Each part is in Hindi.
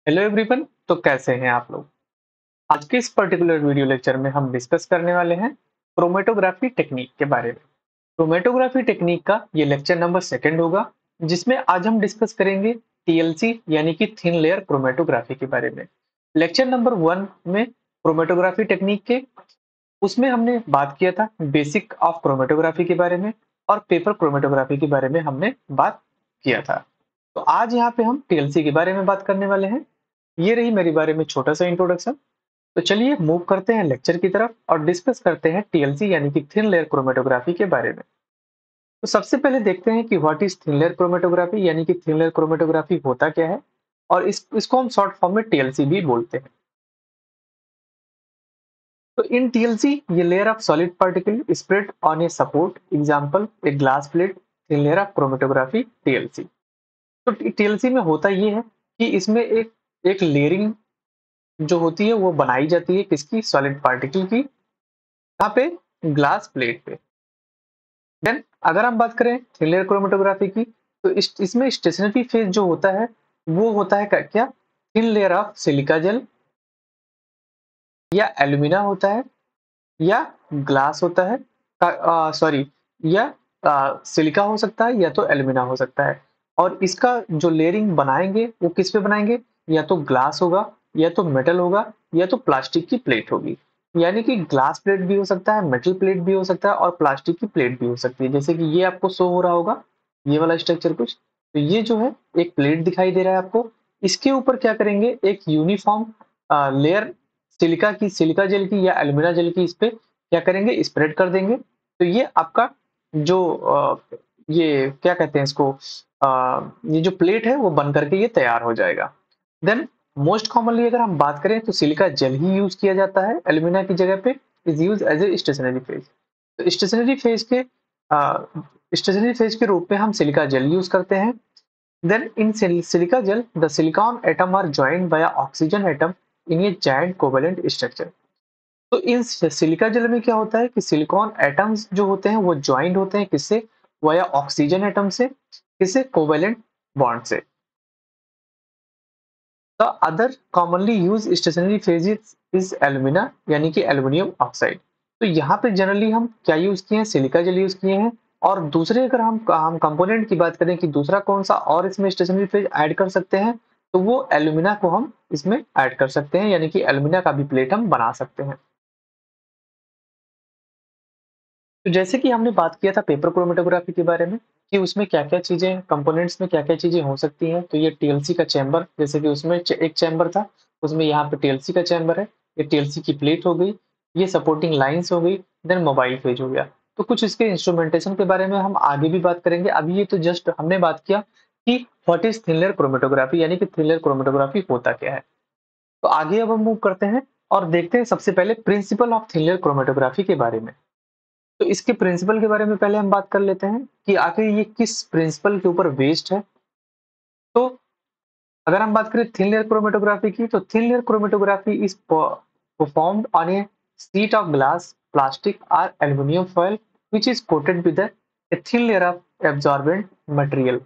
Hello everyone. तो कैसे हैं आप लोग। आज के इस पर्टिकुलर वीडियो लेक्चर में हम डिस्कस करने वाले हैं क्रोमेटोग्राफी टेक्निक के बारे में। क्रोमेटोग्राफी टेक्निक का ये लेक्चर नंबर सेकंड होगा, जिसमें आज हम डिस्कस करेंगे टीएलसी यानी कि थिन लेयर क्रोमेटोग्राफी के बारे में। लेक्चर नंबर 1 में क्रोमेटोग्राफी टेक्निक के उसमें हमने बात किया था बेसिक ऑफ क्रोमेटोग्राफी के बारे में और पेपर क्रोमेटोग्राफी के बारे में हमने बात किया था। तो आज यहाँ पे हम टीएलसी के बारे में बात करने वाले हैं। ये रही मेरे बारे में छोटा सा इंट्रोडक्शन। तो चलिए मूव करते हैं लेक्चर की तरफ और डिस्कस करते हैं टीएलसी यानी कि थिन लेयर क्रोमेटोग्राफी के बारे में। तो सबसे पहले देखते हैं कि what is thin layer chromatography यानी कि थिन लेयर क्रोमेटोग्राफी होता क्या है, और इसको हम शॉर्ट फॉर्म में टीएलसी भी बोलते हैं। तो इन टीएलसी ये layer of solid particle spread on a support example a glass plate, thin layer of chromatography TLC. तो टीएलसी में होता ये है कि इसमें एक एक लेयरिंग जो होती है वो बनाई जाती है किसकी, सॉलिड पार्टिकल की। कहाँ पे, ग्लास प्लेट पे। देन अगर हम बात करें थिन लेयर क्रोमेटोग्राफी की, तो इसमें स्टेशनरी फेज जो होता है वो होता है क्या, thin layer of silica gel या एल्यूमिना होता है या ग्लास होता है, सॉरी, या सिलिका हो सकता है या तो एल्यूमिना हो सकता है। और इसका जो लेयरिंग बनाएंगे वो किस पे बनाएंगे, या तो ग्लास होगा या तो मेटल होगा या तो प्लास्टिक की प्लेट होगी। यानी कि ग्लास प्लेट भी हो सकता है, मेटल प्लेट भी हो सकता है और प्लास्टिक की प्लेट भी हो सकती है। जैसे कि ये आपको शो हो रहा होगा, ये वाला स्ट्रक्चर कुछ। तो ये जो है एक प्लेट दिखाई दे रहा है आपको। इसके ऊपर क्या करेंगे, एक यूनिफॉर्म लेयर सिलिका जेल की या एल्यूमिना जेल की इस पे क्या करेंगे, स्प्रेड कर देंगे। तो ये आपका जो ये क्या कहते हैं इसको, ये जो प्लेट है वो बन करके ये तैयार हो जाएगा। देन मोस्ट कॉमनली अगर हम बात करें तो सिलिका जेल ही यूज किया जाता है एल्यूमिना की जगह पे, is use as a stationary phase. तो स्टेशनरी फेज के रूप में हम सिलिका जेल यूज करते हैं। Then in silica gel the silicon atom are joined by oxygen atom in a giant covalent structure. तो इन सिलिका जेल में क्या होता है कि सिलिकॉन एटम्स जो होते हैं वो ज्वाइंट होते हैं किससे, वाया ऑक्सीजन एटम से, किससे, कोवेलेंट बॉन्ड से। The other commonly use stationery phase is alumina यानी कि एल्यूमिनियम ऑक्साइड। तो यहाँ पे जनरली हम क्या यूज किए हैं, सिलिका जेल यूज किए हैं। और दूसरे अगर हम कंपोनेंट की बात करें कि दूसरा कौन सा और इसमें स्टेशनरी फेज ऐड कर सकते हैं, तो वो एल्यूमिना को हम इसमें ऐड कर सकते हैं, यानी कि एल्यूमिना का भी प्लेट हम बना सकते हैं। तो जैसे कि हमने बात किया था पेपर क्रोमेटोग्राफी के बारे में कि उसमें क्या-क्या चीजें, कंपोनेंट्स में क्या-क्या चीजें हो सकती हैं। तो ये टीएलसी का चैम्बर, जैसे कि उसमें एक चैम्बर था, उसमें यहाँ पे टीएलसी का चैम्बर है। ये टीएलसी की प्लेट हो गई, ये सपोर्टिंग लाइंस हो गई, देन मोबाइल फेज हो गया। तो कुछ इसके इंस्ट्रूमेंटेशन के बारे में हम आगे भी बात करेंगे। अभी ये तो जस्ट हमने बात किया कि what is thin layer chromatography यानी कि थिन लेयर क्रोमेटोग्राफी होता क्या है। तो आगे अब हम मूव करते हैं और देखते हैं सबसे पहले principle of thin layer chromatography के बारे में। तो इसके प्रिंसिपल के बारे में पहले हम बात कर लेते हैं कि आखिर ये किस प्रिंसिपल के ऊपर बेस्ड है। तो अगर हम बात करें थिन लेयर क्रोमेटोग्राफी की, तो thin layer chromatography is performed on a sheet of glass, plastic और aluminium foil which is coated with a thin layer of absorbent material,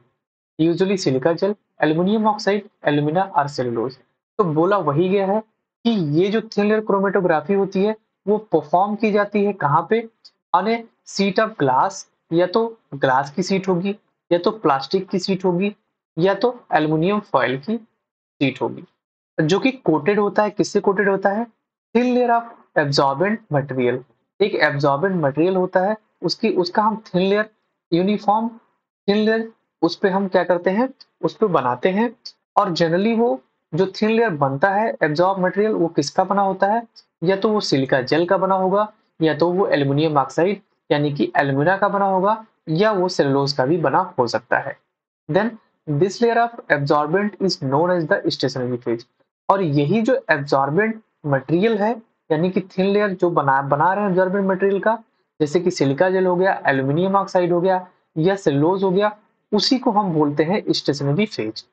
usually silica gel, aluminum oxide, alumina और cellulose। तो बोला वही गया है कि ये जो थिन लेयर क्रोमेटोग्राफी होती है वो परफॉर्म की जाती है कहाँ पे, on a sheet of glass, या तो ग्लास की शीट होगी या तो प्लास्टिक की शीट होगी या तो एल्युमिनियम फॉयल की शीट होगी, जो कि कोटेड होता है, किससे कोटेड होता है, thin layer of absorbent material. एक एब्जॉर्बेंट मटेरियल होता है, उसकी उसका हम thin layer, uniform thin layer, उस पे हम क्या करते हैं, उस पे बनाते हैं। और जनरली वो जो थिन लेयर बनता है एब्जॉर्ब मटेरियल वो किसका बना होता है, या तो वो सिलिका जेल का बना होगा या तो वो एल्युमिनियम ऑक्साइड यानी कि एल्यूमिना का बना होगा या वो सेलुलोज का भी बना हो सकता है। Then this layer of absorbent is known as the stationary phase. और यही जो एब्जॉर्बेंट मटेरियल है, यानी कि थिन लेयर जो बना रहे हैं एब्जॉर्बेंट मटेरियल का, जैसे कि सिलिका जेल हो गया, एल्यूमिनियम ऑक्साइड हो गया या सेलुलोज हो गया, उसी को हम बोलते हैं स्टेशनरी फेज।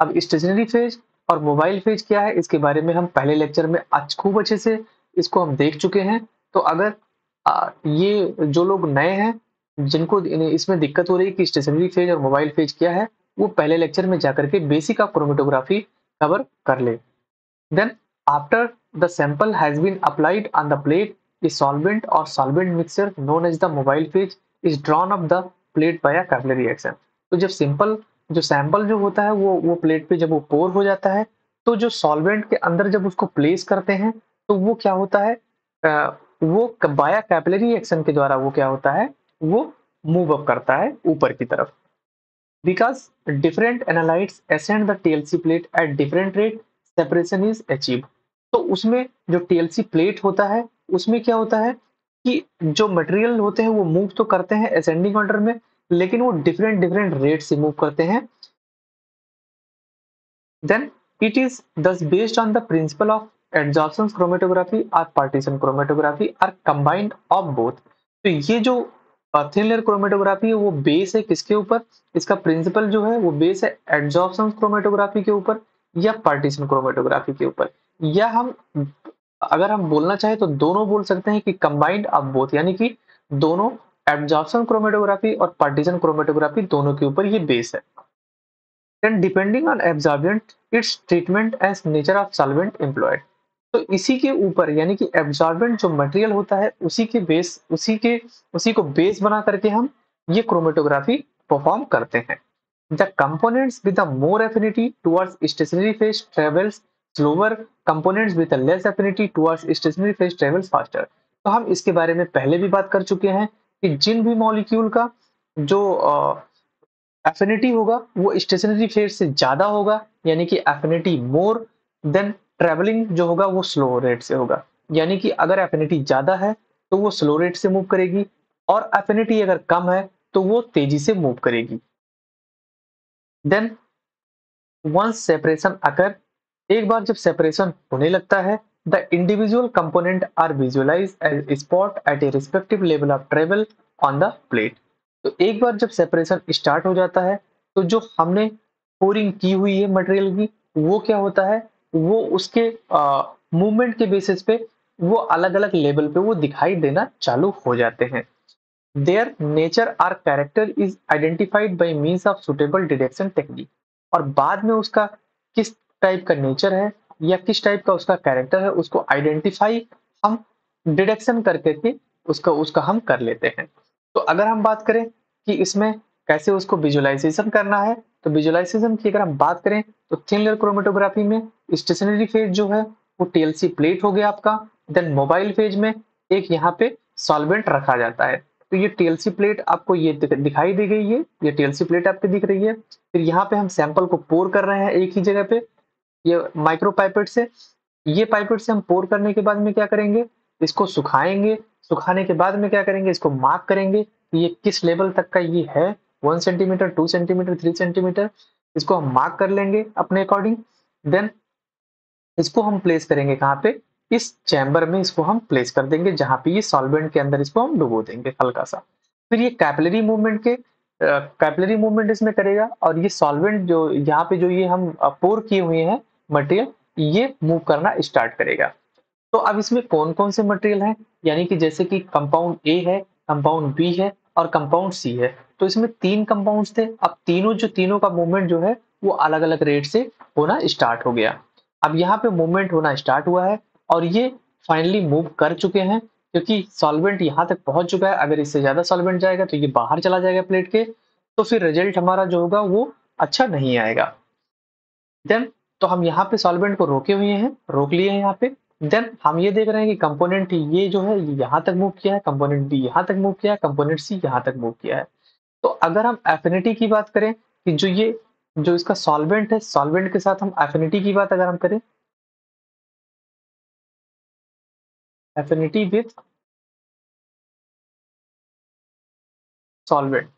अब स्टेशनरी फेज और मोबाइल फेज क्या है, इसके बारे में हम पहले लेक्चर में आज खूब अच्छे से इसको हम देख चुके हैं। तो अगर ये जो लोग नए हैं, जिनको इसमें दिक्कत हो रही है कि स्टेशनरी फेज और मोबाइल फेज क्या है, वो पहले लेक्चर में जाकर के बेसिक ऑफ क्रोमेटोग्राफी कवर कर ले। Then after the sample has been applied on the plate, a solvent or solvent mixture known as the mobile phase is drawn up the plate by a capillary action। तो जब सिंपल जो सैंपल जो होता है वो प्लेट पे जब वो पोर हो जाता है, तो जो सॉल्वेंट के अंदर जब उसको प्लेस करते हैं, तो वो क्या होता है, वो बाया कैपिलरी एक्शन के द्वारा वो क्या होता है, वो मूव अप करता है ऊपर की तरफ। Because different analytes ascend the TLC plate at different rate, separation is achieved। तो उसमें जो TLC प्लेट होता है, उसमें क्या होता है कि जो मटेरियल होते हैं वो मूव तो करते हैं असेंडिंग ऑर्डर में, लेकिन वो डिफरेंट डिफरेंट रेट से मूव करते हैं। Then it is thus based on the principle of adsorption chromatography or partition chromatography are combined of both। तो ये जो थिन लेयर क्रोमेटोग्राफी है वो बेस है किसके ऊपर, इसका प्रिंसिपल जो है वो बेस है एडजॉर्प्शन क्रोमेटोग्राफी के ऊपर या पार्टीशन क्रोमेटोग्राफी के ऊपर, या हम अगर हम बोलना चाहे तो दोनों बोल सकते हैं कि कंबाइंड ऑफ बोथ, यानी कि दोनों एडजॉर्प्शन क्रोमेटोग्राफी और पार्टीशन क्रोमेटोग्राफी दोनों के ऊपर ये बेस है। then depending on absorbent its treatment as nature of solvent employed। तो इसी के ऊपर यानी कि एब्जॉर्बेंट जो मटेरियल होता है उसी को बेस बना करके हम ये क्रोमेटोग्राफी परफॉर्म करते हैं। The components with the more affinity towards stationary phase travels slower, components with less affinity towards stationary phase travels faster. तो हम इसके बारे में पहले भी बात कर चुके हैं कि जिन भी मॉलिक्यूल का जो एफिनिटी होगा वो स्टेशनरी फेज से ज्यादा होगा, यानी कि एफिनिटी मोर, देन ट्रेवलिंग जो होगा वो स्लो रेट से होगा। यानी कि अगर एफिनिटी ज्यादा है तो वो स्लो रेट से मूव करेगी, और एफिनिटी अगर कम है तो वो तेजी से मूव करेगी। देन वंस सेपरेशन अकर, एक बार जब सेपरेशन होने लगता है, the individual component are visualise as spot at a respective level of travel on the plate. तो एक बार जब सेपरेशन स्टार्ट हो जाता है, तो जो हमने पोरिंग की हुई है मटेरियल की, वो क्या होता है, वो उसके मूवमेंट के बेसिस पे वो अलग अलग लेवल पे वो दिखाई देना चालू हो जाते हैं। Their nature or character is identified by means of suitable detection technique. और बाद में उसका किस टाइप का नेचर है या किस टाइप का उसका कैरेक्टर है उसको आइडेंटिफाई हम डिटेक्शन करके के उसका उसका हम कर लेते हैं। तो अगर हम बात करें कि इसमें कैसे उसको विजुअलाइजेशन करना है, तो विजुअलाइजेशन की अगर हम बात करें तो थिन लेयर क्रोमेटोग्राफी में स्टेशनरी फेज जो है वो टीएलसी प्लेट हो गया आपका। देन मोबाइल फेज में एक यहाँ पे सॉल्वेंट रखा जाता है। तो ये टीएलसी प्लेट आपको ये दिखाई दी गई है, ये टीएलसी प्लेट आपको दिख रही है। फिर यहाँ पे हम सैंपल को पोर कर रहे हैं एक ही जगह पे, ये माइक्रो पाइपेट से। ये पाइपेट से हम पोर करने के बाद में क्या करेंगे, इसको सुखाएंगे। सुखाने के बाद में क्या करेंगे, इसको मार्क करेंगे कि ये किस लेवल तक का ये है, 1 सेंटीमीटर, 2 सेंटीमीटर, 3 सेंटीमीटर। इसको हम मार्क कर लेंगे अपने अकॉर्डिंग। देन इसको हम प्लेस करेंगे कहाँ पे, इस चैम्बर में इसको हम प्लेस कर देंगे जहां पे ये सॉल्वेंट के अंदर इसको हम डुबो देंगे हल्का सा। फिर ये कैपिलरी मूवमेंट इसमें करेगा, और ये सॉल्वेंट जो यहाँ पे जो ये हम पोर किए हुए हैं मटेरियल, ये मूव करना स्टार्ट करेगा। तो अब इसमें कौन कौन से मटेरियल हैं, यानी कि जैसे कि कंपाउंड ए है, कंपाउंड बी है और कंपाउंड सी है। तो इसमें 3 कंपाउंड्स थे। अब तीनों का मूवमेंट जो है वो अलग अलग रेट से होना स्टार्ट हो गया। अब यहाँ पे मूवमेंट होना स्टार्ट हुआ है और ये फाइनली मूव कर चुके हैं, क्योंकि सॉल्वेंट यहाँ तक पहुंच चुका है। अगर इससे ज्यादा सॉल्वेंट जाएगा तो ये बाहर चला जाएगा प्लेट के, तो फिर रिजल्ट हमारा जो होगा वो अच्छा नहीं आएगा। देन तो हम यहाँ पे सॉल्वेंट को रोके हुए हैं, रोक लिए हैं यहाँ पे। देन हम ये देख रहे हैं कि कंपोनेंट ये जो है ये यहाँ तक मूव किया है, कंपोनेंट बी यहाँ तक मूव किया है, कंपोनेंट सी यहाँ तक मूव किया है। तो अगर हम एफिनिटी की बात करें कि जो इसका सॉल्वेंट है, सॉल्वेंट के साथ हम एफिनिटी की बात अगर हम करें, affinity with solvent,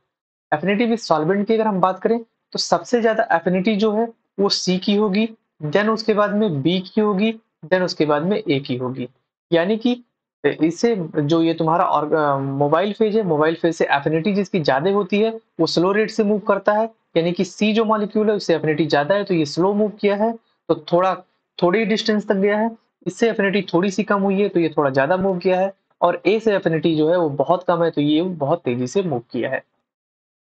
affinity with solvent की अगर हम बात करें तो सबसे ज्यादा एफिनिटी जो है वो सी की होगी, देन उसके बाद में बी की होगी, देन उसके बाद में ए की होगी। यानी कि इससे जो ये तुम्हारा और मोबाइल फेज है, मोबाइल फेज से एफिनिटी जिसकी ज्यादा होती है वो स्लो रेट से मूव करता है। यानी कि सी जो मॉलिक्यूल है उससे एफिनिटी ज्यादा है तो ये स्लो मूव किया है, तो थोड़ी डिस्टेंस तक गया है। इससे एफिनिटी थोड़ी सी कम हुई है तो ये थोड़ा ज्यादा मूव किया है, और ए से एफिनिटी जो है वो बहुत कम है तो ये बहुत तेजी से मूव किया है।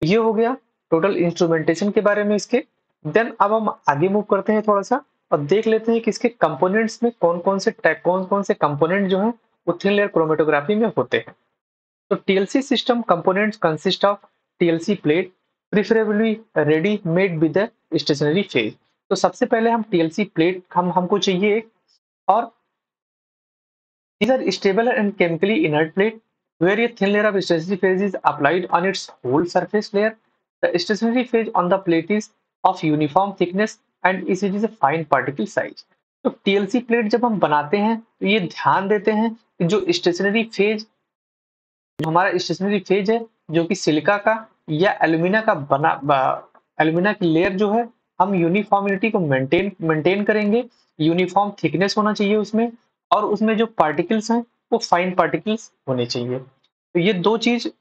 ये हो गया टोटल इंस्ट्रूमेंटेशन के बारे में इसके। देन अब हम आगे मूव करते हैं थोड़ा सा और देख लेते हैं कि इसके कंपोनेंट्स में कौन-कौन से कंपोनेंट जो हैं वो थिन लेयर क्रोमेटोग्राफी में होते हैं। तो TLC system components consist of TLC plate preferably ready made with the stationary phase. तो सबसे पहले हम टीएलसी प्लेट हमको चाहिए एक, और these are stable and chemically inert plate where a thin layer of stationary phase is applied on its whole surface layer. The stationary phase on the plate is of uniform thickness and it is a fine particle size. तो टीएलसी प्लेट जब हम बनाते हैं तो ये ध्यान देते हैं कि जो स्टेशनरी फेज, जो हमारा स्टेशनरी फेज है, जो कि सिलिका का या एल्यूमिना का एल्यूमिना की लेयर जो है, हम यूनिफॉर्मिटी को मेंटेन करेंगे। यूनिफॉर्म थिकनेस होना चाहिए उसमें, और उसमें जो पार्टिकल्स हैं वो फाइन पार्टिकल्स होने चाहिए। तो ये दो चीज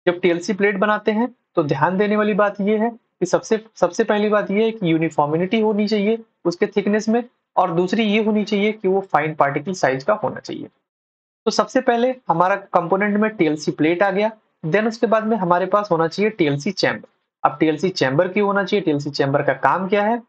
जब टीएलसी प्लेट बनाते हैं तो ध्यान देने वाली बात ये है कि सबसे सबसे पहली बात ये है कि यूनिफॉर्मिटी होनी चाहिए उसके थिकनेस में, और दूसरी ये होनी चाहिए कि वो फाइन पार्टिकल साइज का होना चाहिए। तो सबसे पहले हमारा कंपोनेंट में टीएलसी प्लेट आ गया। देन उसके बाद में हमारे पास होना चाहिए टीएलसी चैम्बर। अब टीएलसी चैम्बर क्यों होना चाहिए, टीएलसी चैम्बर का काम क्या है?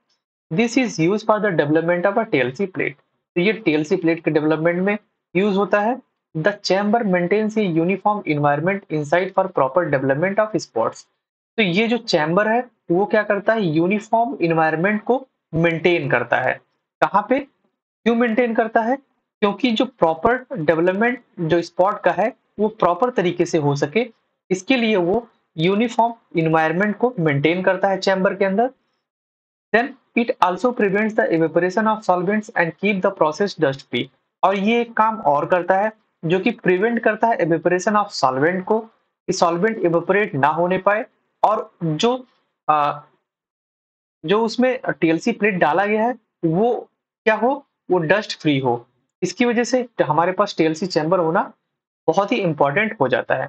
This is use for the development of a TLC plate. तो ये टीएलसी प्लेट के डेवलपमेंट में यूज होता है। The chamber maintains a uniform environment inside for proper development of spots. तो ये जो चैम्बर है वो क्या करता है, यूनिफॉर्म इन्वायरमेंट को मेंटेन करता है। कहाँ पे, क्यों मेंटेन करता है? क्योंकि जो प्रॉपर डेवलपमेंट जो स्पॉट का है वो प्रॉपर तरीके से हो सके, इसके लिए वो यूनिफॉर्म इन्वायरमेंट को मेंटेन करता है चैम्बर के अंदर। Then it also prevents the evaporation of solvents and keep the process dust free. और ये एक काम और करता है जो कि प्रिवेंट करता है इवेपोरेशन ऑफ सॉल्वेंट को, कि सॉल्वेंट इवेपोरेट ना होने पाए, और जो उसमें टीएलसी प्लेट डाला गया है वो क्या हो, वो डस्ट फ्री हो। इसकी वजह से हमारे पास टीएलसी चैम्बर होना बहुत ही इंपॉर्टेंट हो जाता है।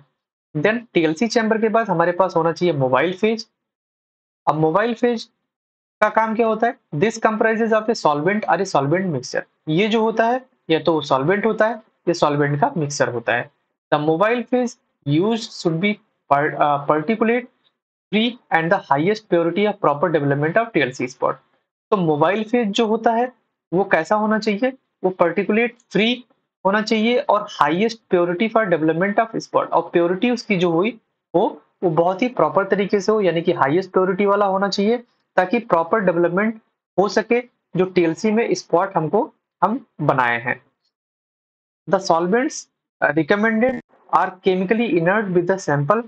देन टीएलसी चैम्बर के बाद हमारे पास होना चाहिए मोबाइल फेज। अब मोबाइल फेज का काम क्या होता है? This comprises of a solvent और ए सॉल्वेंट मिक्सचर। ये जो होता है या तो सॉल्वेंट होता है या सॉल्वेंट का मिक्सचर होता है। The mobile phase use should be particulate free and the highest purity of proper development of TLC spot. तो मोबाइल फेज जो होता है वो कैसा होना चाहिए? वो पर्टिकुलेट फ्री होना चाहिए और highest purity for development of spot. और प्योरिटी उसकी जो हुई वो बहुत ही प्रॉपर तरीके से हो, यानी कि हाईएस्ट प्योरिटी वाला होना चाहिए, ताकि प्रॉपर डेवलपमेंट हो सके जो टीएलसी में स्पॉट हम बनाए हैं। The solvents recommended are chemically inert with the sample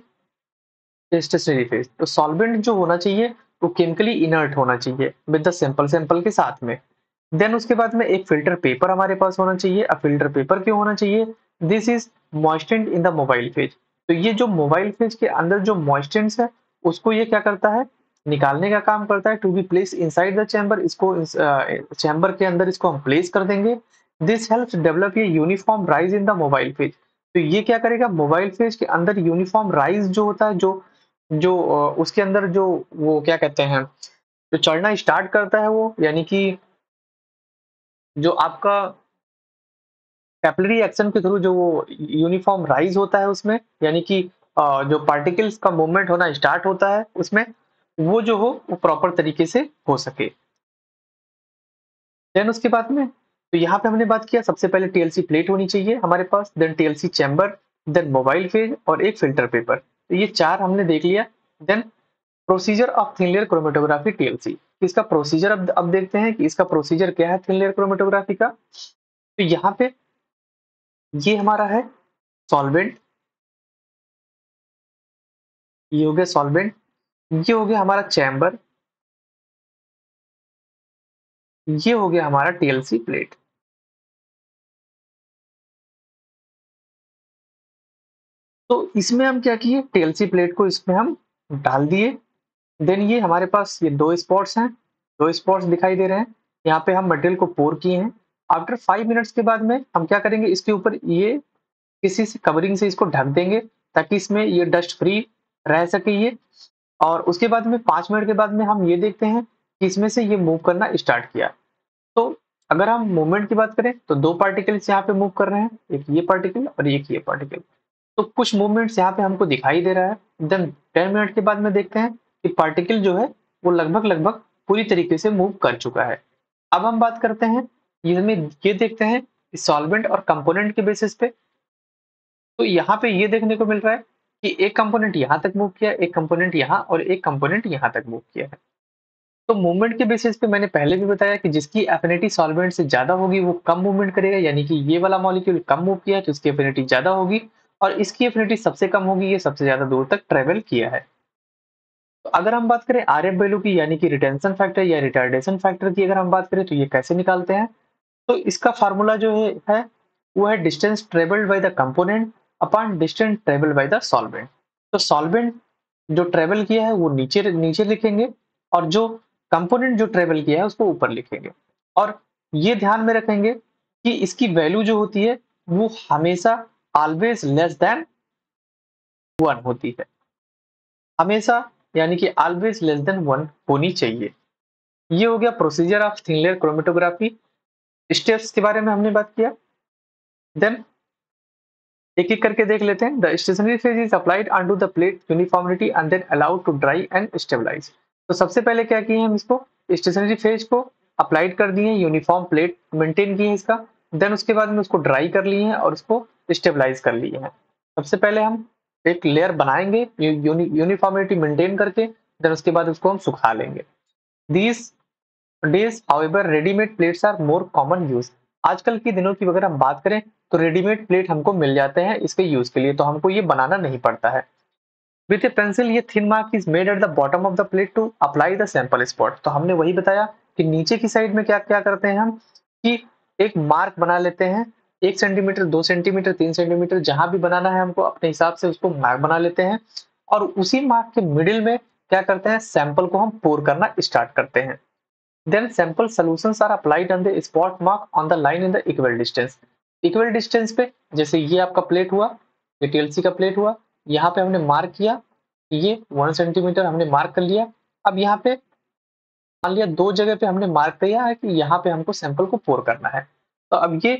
stationary phase. तो सॉल्वेंट जो होना चाहिए वो केमिकली इनर्ट होना चाहिए विद द सैंपल के साथ में। देन उसके बाद में एक फिल्टर पेपर हमारे पास होना चाहिए। अब फिल्टर पेपर क्यों होना चाहिए? This is moistened in the mobile phase. तो ये जो मोबाइल फेज के अंदर जो मॉइस्टेंस है उसको ये क्या करता है, निकालने का काम करता है। To be place inside the chamber, इसको चैम्बर के अंदर इसको हम प्लेस कर देंगे। दिस हेल्प्स डेवलप ये uniform rise in the mobile phase. तो ये क्या करेगा, मोबाइल फेज के अंदर यूनिफॉर्म राइज जो होता है, जो जो उसके अंदर जो वो क्या कहते हैं, जो चढ़ना स्टार्ट करता है वो, यानी कि जो आपका कैपिलरी एक्शन के थ्रू जो वो यूनिफॉर्म राइज होता है उसमें, यानी कि जो पार्टिकल्स का मूवमेंट होना स्टार्ट होता है उसमें, वो जो हो वो प्रॉपर तरीके से हो सके। देन उसके बाद में तो यहाँ पे हमने बात किया, सबसे पहले टीएलसी प्लेट होनी चाहिए हमारे पास, then TLC chamber, then mobile phase और एक फिल्टर पेपर। तो ये चार हमने देख लिया। Then procedure of thin layer chromatography TLC. इसका प्रोसीजर अब देखते हैं कि इसका प्रोसीजर क्या है थिन लेयर क्रोमेटोग्राफी का। तो यहाँ पे ये हमारा है सॉल्वेंट, ये हो गया सॉल्वेंट, ये हो गया हमारा चैम्बर, ये हो गया हमारा टीएलसी प्लेट। तो इसमें हम क्या किए, टीएलसी प्लेट को इसमें हम डाल दिए। देन ये हमारे पास ये दो स्पॉट्स हैं, दो स्पॉट्स दिखाई दे रहे हैं। यहाँ पे हम मटेरियल को पोर किए हैं। आफ्टर 5 मिनट्स के बाद में हम क्या करेंगे, इसके ऊपर ये किसी से कवरिंग से इसको ढक देंगे ताकि इसमें ये डस्ट फ्री रह सके ये। और उसके बाद में 5 मिनट के बाद में हम ये देखते हैं कि इसमें से ये मूव करना स्टार्ट किया। तो अगर हम मूवमेंट की बात करें तो दो पार्टिकल्स यहाँ पे मूव कर रहे हैं, एक ये पार्टिकल और एक ये पार्टिकल। तो कुछ मूवमेंट्स यहाँ पे हमको दिखाई दे रहा है। देन 10 मिनट के बाद में देखते हैं कि पार्टिकल जो है वो लगभग लगभग पूरी तरीके से मूव कर चुका है। अब हम बात करते हैं, इसमें ये देखते हैं सॉल्वेंट और कंपोनेंट के बेसिस पे। तो यहाँ पे ये देखने को मिल रहा है कि एक कंपोनेंट यहाँ तक मूव किया, एक कंपोनेंट यहाँ और एक कंपोनेंट यहाँ तक मूव किया है। तो मूवमेंट के बेसिस पे मैंने पहले भी बताया कि जिसकी एफिनिटी सॉल्वेंट से ज्यादा होगी वो कम मूवमेंट करेगा, यानी कि ये वाला मॉलिक्यूल कम मूव किया है तो इसकी एफिनिटी ज्यादा होगी, और इसकी एफिनिटी सबसे कम होगी, ये सबसे ज्यादा दूर तक ट्रेवल किया है। तो अगर हम बात करें आरएफ वैल्यू की, यानी कि रिटेंशन फैक्टर या रिटार्डेशन फैक्टर की, अगर हम बात करें तो ये कैसे निकालते हैं, तो इसका फार्मूला जो है वो है distance travelled by the component upon distance travelled by the solvent. तो सॉल्वेंट जो ट्रेवल किया है वो नीचे नीचे लिखेंगे, और जो कंपोनेंट जो ट्रेवल किया है उसको ऊपर लिखेंगे। और ये ध्यान में रखेंगे कि इसकी वैल्यू जो होती है वो हमेशा ऑलवेज लेस देन 1 होती है, हमेशा, यानी कि ऑलवेज लेस देन 1 होनी चाहिए। ये हो गया procedure of thin layer chromatography. Steps के बारे में हमने बात किया। देन एक एक करके देख लेते हैं। The stationary phase is applied on the plate uniformity and then allowed to dry and stabilise. तो सबसे पहले क्या किए हम, इसको स्टेशनरी फेज को अप्लाइड कर दिए, यूनिफॉर्म प्लेट मेंटेन किए इसका। देन उसके बाद में उसको ड्राई कर लिए हैं और उसको स्टेबलाइज कर लिए हैं। सबसे पहले हम एक लेयर बनाएंगे यूनिफॉर्मिटी मेंटेन करके, देन उसके बाद उसको हम सुखा लेंगे। These days however readymade plates are more common use. आजकल के दिनों की अगर हम बात करें तो रेडीमेड प्लेट हमको मिल जाते हैं इसके यूज के लिए, तो हमको ये बनाना नहीं पड़ता है। विथ ए पेंसिल ये thin mark is made at the bottom of the plate to apply the sample spot. तो हमने वही बताया कि नीचे की साइड में क्या क्या करते हैं हम, कि एक मार्क बना लेते हैं, 1 सेंटीमीटर, 2 सेंटीमीटर, 3 सेंटीमीटर, जहां भी बनाना है हमको अपने हिसाब से उसको मार्क बना लेते हैं, और उसी मार्क के मिडिल में क्या करते हैं, सैंपल को हम पोर करना स्टार्ट करते हैं। Then sample solutions are applied on the spot mark on the line in the equal distance। Equal distance पे, जैसे ये आपका प्लेट हुआ, ये टीएलसी का प्लेट हुआ, यहाँ पे हमने मार्क किया, ये 1 सेंटीमीटर हमने मार्क कर लिया। अब यहाँ पे मान लिया 2 जगह पे हमने मार्क किया है कि यहाँ पे हमको सैंपल को पोर करना है। तो अब ये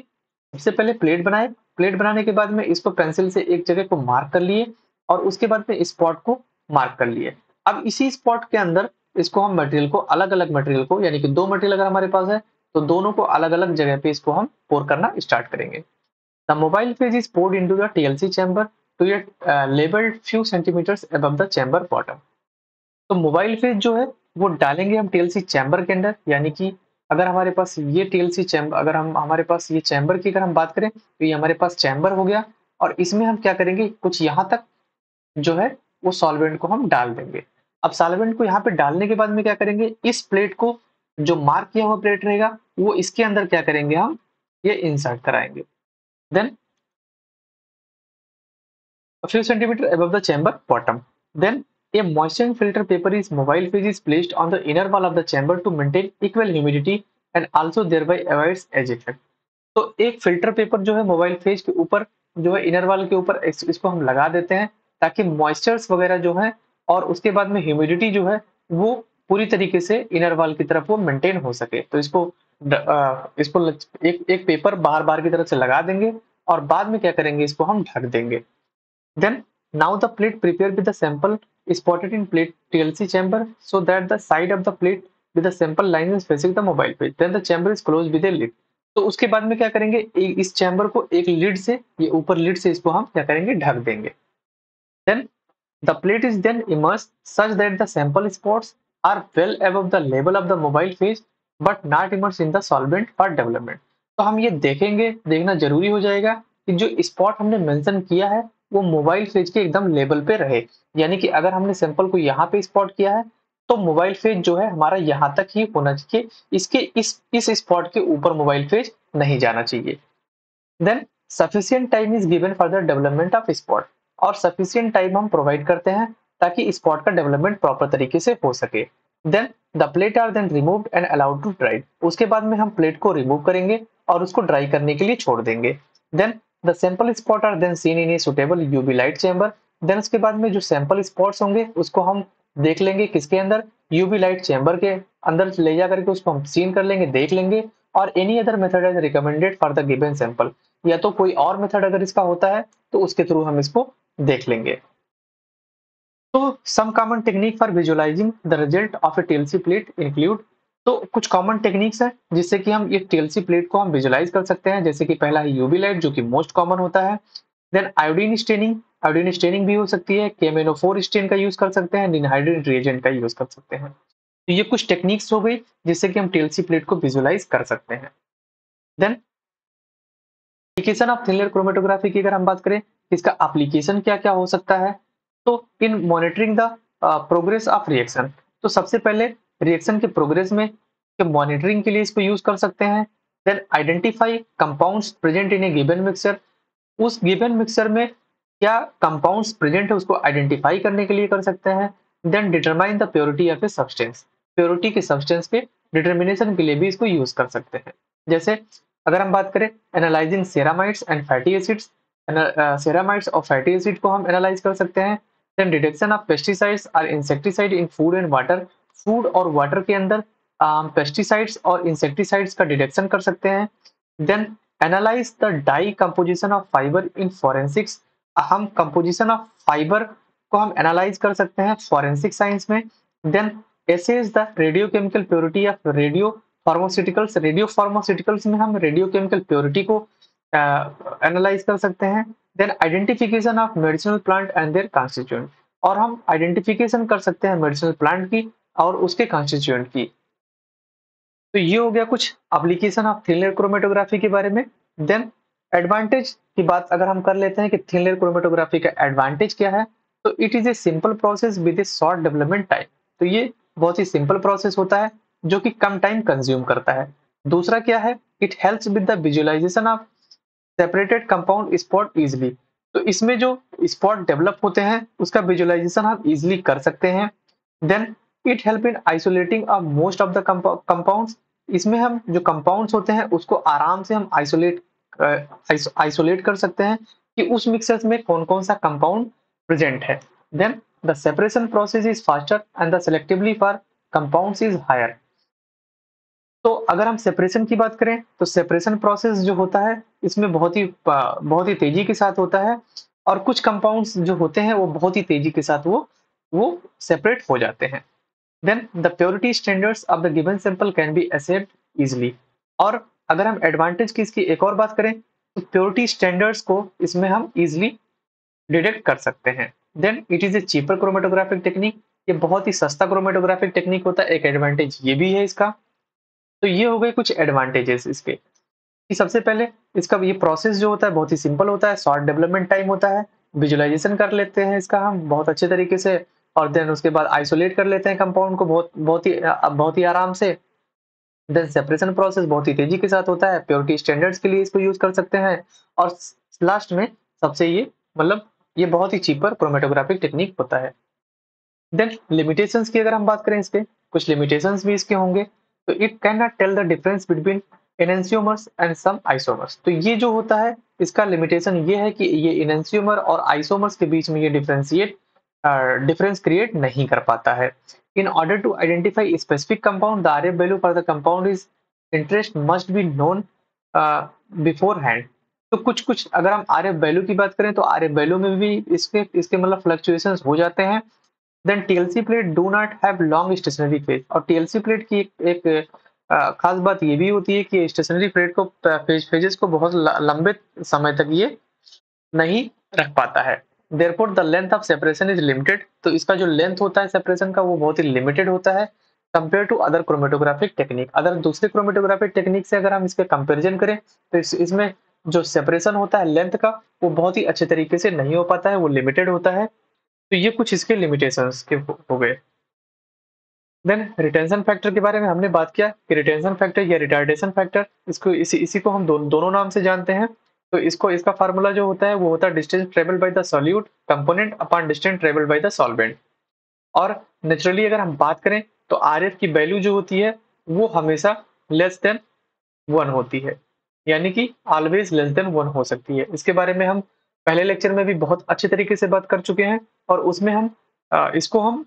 सबसे पहले प्लेट बनाए, प्लेट बनाने के बाद में इसको पेंसिल से एक जगह को मार्क कर लिए, और उसके बाद में स्पॉट को मार्क कर लिए। अब इसी स्पॉट के अंदर इसको हम मटेरियल को, अलग अलग मटेरियल को, यानी कि 2 मटेरियल अगर हमारे पास है तो दोनों को अलग अलग जगह पे इसको हम पोर करना स्टार्ट करेंगे। The mobile phase is poured into the TLC chamber to get labelled few centimetres above the chamber bottom. तो मोबाइल फेज जो है वो डालेंगे हम टीएलसी चैम्बर के अंदर, यानी कि अगर हमारे पास ये टीएलसी चैम्बर, अगर हम हमारे पास ये चैम्बर की अगर हम बात करें तो ये हमारे पास चैम्बर हो गया, और इसमें हम क्या करेंगे, कुछ यहाँ तक जो है वो सॉल्वेंट को हम डाल देंगे। अब सॉल्वेंट को यहाँ पे डालने के बाद में क्या करेंगे, इस प्लेट को, जो मार्क किया हुआ प्लेट रहेगा, वो इसके अंदर क्या करेंगे, हम ये इंसर्ट कराएंगे। Then a few centimeter above the chamber bottom. Then a moistening filter paper is mobile phase is placed on the inner wall of the chamber to maintain equal humidity and also thereby avoids edge effect। तो एक फिल्टर पेपर जो है मोबाइल फेज के ऊपर, जो है इनर वॉल के ऊपर, इसको हम लगा देते हैं ताकि मॉइस्चर्स वगैरह जो है, और उसके बाद में ह्यूमिडिटी जो है वो पूरी तरीके से इनर वॉल की तरफ वो मेंटेन हो सके। तो इसको एक पेपर बाहर बाहर की तरफ से लगा देंगे, और बाद में क्या करेंगे, इसको हम ढक देंगे। Then now the plate prepared with the sample is spotted in plate TLC chamber so that the side of the plate with the sample line is facing the mobile page. Then the chamber is closed with a lid। तो उसके बाद में क्या करेंगे, इस चैम्बर को एक लीड से, ये ऊपर लीड से इसको हम क्या करेंगे, ढक देंगे। Then the plate is then immersed such that the sample spots are well above the level of the mobile phase but not immersed in the solvent for development। तो हम ये देखेंगे, देखना जरूरी हो जाएगा कि जो स्पॉट हमने मेंशन किया है वो मोबाइल फेज के एकदम लेवल पे रहे, यानी कि अगर हमने सैंपल को यहाँ पे स्पॉट किया है तो मोबाइल फेज जो है हमारा यहाँ तक ही होना चाहिए, इसके इस स्पॉट के ऊपर मोबाइल फेज नहीं जाना चाहिए। Than sufficient time is given for the development of spot. और सफिशिएंट टाइम हम प्रोवाइड करते हैं ताकि स्पॉट का डेवलपमेंट प्रॉपर तरीके से हो सके। Then the plate are then removed and allowed to dry. उसके बाद में हम प्लेट को रिमूव करेंगे और उसको ड्राई करने के लिए छोड़ देंगे। Then the sample spot are then seen in a suitable UV light chamber. Then उसके बाद में जो सैंपल स्पॉट्स होंगे उसको हम देख लेंगे किसके अंदर, यूवी लाइट चैम्बर के अंदर ले जा करके उसको हम सीन कर लेंगे, देख लेंगे। और any other method is recommended for the given sample, या तो कोई और मेथड अगर इसका होता है तो उसके थ्रू हम इसको देख लेंगे। तो some common technique for visualising the result of a TLC plate include, तो कुछ कॉमन टेक्निक्स हैं जिससे कि हम ये टीएलसी प्लेट को हम विजुअलाइज कर सकते हैं। जैसे कि पहला है यूवी लाइट, जो कि मोस्ट कॉमन होता है। Then iodine staining, iodine staining भी हो सकती है। KMnO4 स्टेन का यूज कर सकते हैं, निनहाइड्रेट रिएजेंट का यूज कर सकते हैं। तो ये कुछ टेक्निक्स हो गई जिससे कि हम टीएलसी प्लेट को विजुअलाइज कर सकते हैं। Then application of thin layer chromatography की अगर हम बात करें, इसका एप्लीकेशन क्या-क्या हो सकता है? तो इन monitoring the progress of reaction, तो सबसे पहले रिएक्शन के प्रोग्रेस में के मॉनिटरिंग के लिए इसको यूज कर सकते हैं। Then identify compounds present in a given mixture, उस गिवन मिक्सचर में क्या कंपाउंड्स प्रेजेंट है उसको आइडेंटिफाई करने के लिए कर सकते हैं। Then determine the purity of a substance, purity के सब्सटेंस के डिटर्मिनेशन के लिए भी इसको यूज कर सकते हैं। जैसे अगर हम बात करें analysing ceramides and fatty acids, ceramides और फैटी एसिड को हम एनालाइज कर सकते हैं। देन डिटेक्शन ऑफ पेस्टिसाइड्स और insecticide in food and water, food और वाटर के अंदर पेस्टिसाइड्स और इंसेक्टिसाइड्स का डिटेक्शन कर सकते हैं। Then analyse the dye composition of fibre in forensics, हम कंपोजिशन ऑफ फाइबर को हम एनालाइज कर सकते हैं फोरेंसिक साइंस में। Then assess the radiochemical purity of radio pharmaceuticals, radio pharmaceuticals में हम रेडियोकेमिकल प्योरिटी को एनालाइज कर सकते हैं। Then identification of medicinal plant and their constituent, और हम आइडेंटिफिकेशन कर सकते हैं मेडिसिनल प्लांट की और उसके कॉन्स्टिट्यूएंट की। तो ये हो गया कुछ application of thin layer chromatography के बारे में। देन एडवांटेज की बात अगर हम कर लेते हैं कि थिन लेयर क्रोमेटोग्राफी का एडवांटेज क्या है, तो it is a simple process with A short development time, तो ये बहुत ही सिंपल प्रोसेस होता है जो कि कम टाइम कंज्यूम करता है। दूसरा क्या है, it helps with the visualisation of separated compound spot easily, तो इसमें जो स्पॉट डेवलप होते हैं उसका विजुअलाइजेशन हम इजिली कर सकते हैं। Then it help in isolating of most of the compounds, इसमें हम जो कंपाउंड्स होते हैं उसको आराम से हम आइसोलेट कर सकते हैं कि उस मिक्सचर्स में कौन कौन सा कंपाउंड प्रेजेंट है। Then the separation process is faster and the selectively for compounds is higher, तो अगर हम सेपरेशन की बात करें तो सेपरेशन प्रोसेस जो होता है इसमें बहुत ही तेजी के साथ होता है, और कुछ कंपाउंड्स जो होते हैं वो बहुत ही तेजी के साथ वो सेपरेट हो जाते हैं। Then the purity standards of the given sample can be assessed easily, और अगर हम एडवांटेज की इसकी एक और बात करें तो प्योरिटी स्टैंडर्ड्स को इसमें हम इजीली डिटेक्ट कर सकते हैं। Then it is a cheaper chromatographic technique, ये बहुत ही सस्ता क्रोमेटोग्राफिक टेक्निक होता है, एक एडवांटेज ये भी है इसका। तो ये हो गए कुछ एडवांटेजेस इसके, कि सबसे पहले इसका ये प्रोसेस जो होता है बहुत ही सिंपल होता है, शॉर्ट डेवलपमेंट टाइम होता है, विजुअलाइजेशन कर लेते हैं इसका हम बहुत अच्छे तरीके से, और देन उसके बाद आइसोलेट कर लेते हैं कंपाउंड को बहुत ही आराम से। देन सेपरेशन प्रोसेस बहुत ही तेजी के साथ होता है, प्योरिटी स्टैंडर्ड्स के लिए इसको यूज कर सकते हैं, और लास्ट में सबसे ये मतलब ये बहुत ही चीपर क्रोमेटोग्राफिक टेक्निक होता है। देन लिमिटेशंस की अगर हम बात करें इसके, कुछ लिमिटेशंस भी इसके होंगे, तो it can not tell the difference between enantiomers and some isomers, तो ये जो होता है इसका लिमिटेशन ये है कि ये एनेंशियोमर और आइसोमर्स के बीच में ये डिफरेंस क्रिएट नहीं कर पाता है। In order to identify specific compound the RF value for the compound is interest must be known beforehand, तो कुछ कुछ अगर हम आरएफ वैल्यू की बात करें तो आरएफ वैल्यू में भी इसके इसके मतलब फ्लक्चुएशंस हो जाते हैं। Then TLC plate do not have long stationary phase, और टीएलसी प्लेट की एक खास बात ये भी होती है कि स्टेशनरी प्लेट को फेजेस को बहुत लंबे समय तक ये नहीं रख पाता है। Therefore the length of separation is limited, तो इसका जो लेंथ होता है सेपरेशन का वो बहुत ही लिमिटेड होता है compare to other chromatographic technique, other दूसरे क्रोमेटोग्राफिक टेक्निक से अगर हम इसके कंपैरिजन करें तो इसमें जो सेपरेशन होता है लेंथ का वो बहुत ही अच्छे तरीके से नहीं हो पाता है, वो लिमिटेड होता है। तो ये कुछ इसके लिमिटेशंस के हो गए। देन रिटेंशन फैक्टर के बारे में हमने बात किया कि रिटेंशन फैक्टर या रिटार्डेशन फैक्टर, इसको इसी को हम दोनों नाम से जानते हैं। तो इसको इसका फार्मूला जो होता है वो होता है distance travel by the solute component upon distance travel by the solvent, और नेचुरली अगर हम बात करें तो आरएफ की वैल्यू जो होती है वो हमेशा लेस देन 1 होती है, यानी कि ऑलवेज लेस देन 1 हो सकती है। इसके बारे में हम पहले लेक्चर में भी बहुत अच्छे तरीके से बात कर चुके हैं, और उसमें हम इसको हम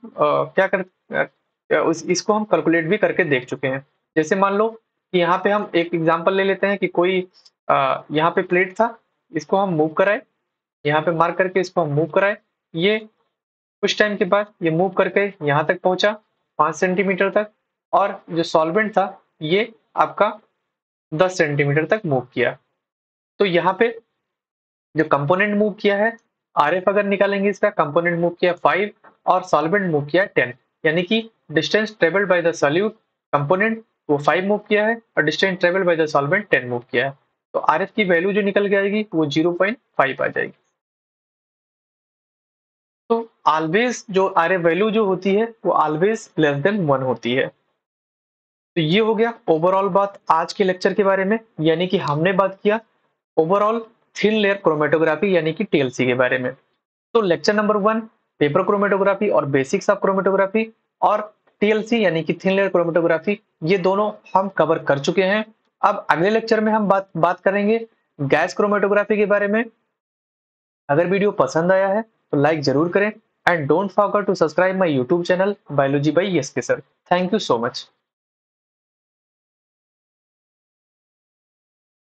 इसको हम कैलकुलेट भी करके देख चुके हैं। जैसे मान लो कि यहाँ पे हम एक एग्जांपल ले लेते हैं कि कोई यहाँ पे प्लेट था, इसको हम मूव कराए, यहाँ पे मार्क करके इसको हम मूव कराए, ये कुछ टाइम के बाद ये मूव करके यहाँ तक पहुंचा 5 सेंटीमीटर तक, और जो सॉल्वेंट था ये आपका 10 सेंटीमीटर तक मूव किया। तो यहाँ पे जो कंपोनेंट मूव किया है, आरएफ अगर निकालेंगे इसका, कंपोनेंट मूव किया 5 और सॉल्वेंट मूव किया 10, यानी कि distance travelled by the solute component वो 5 मूव किया है और distance travelled by the solvent 10 move किया है। तो आरएफ की वैल्यू जो निकल के आएगी वो 0.5 आ जाएगी। तो ऑलवेज जो आरएफ वैल्यू जो होती है वो ऑलवेज लेस देन 1 होती है। तो ये हो गया ओवरऑल बात आज के लेक्चर के बारे में, यानी कि हमने बात किया ओवरऑल थिन लेयर क्रोमेटोग्राफी यानी कि टीएलसी के बारे में। तो लेक्चर नंबर 1 पेपर क्रोमेटोग्राफी और बेसिक्स ऑफ क्रोमेटोग्राफी और टीएलसी यानी कि थिन लेयर क्रोमेटोग्राफी, ये दोनों हम कवर कर चुके हैं। अब अगले लेक्चर में हम बात करेंगे गैस क्रोमेटोग्राफी के बारे में। अगर वीडियो पसंद आया है तो लाइक जरूर करें and don't forget to subscribe my YouTube channel biology by S K sir. Thank you so much.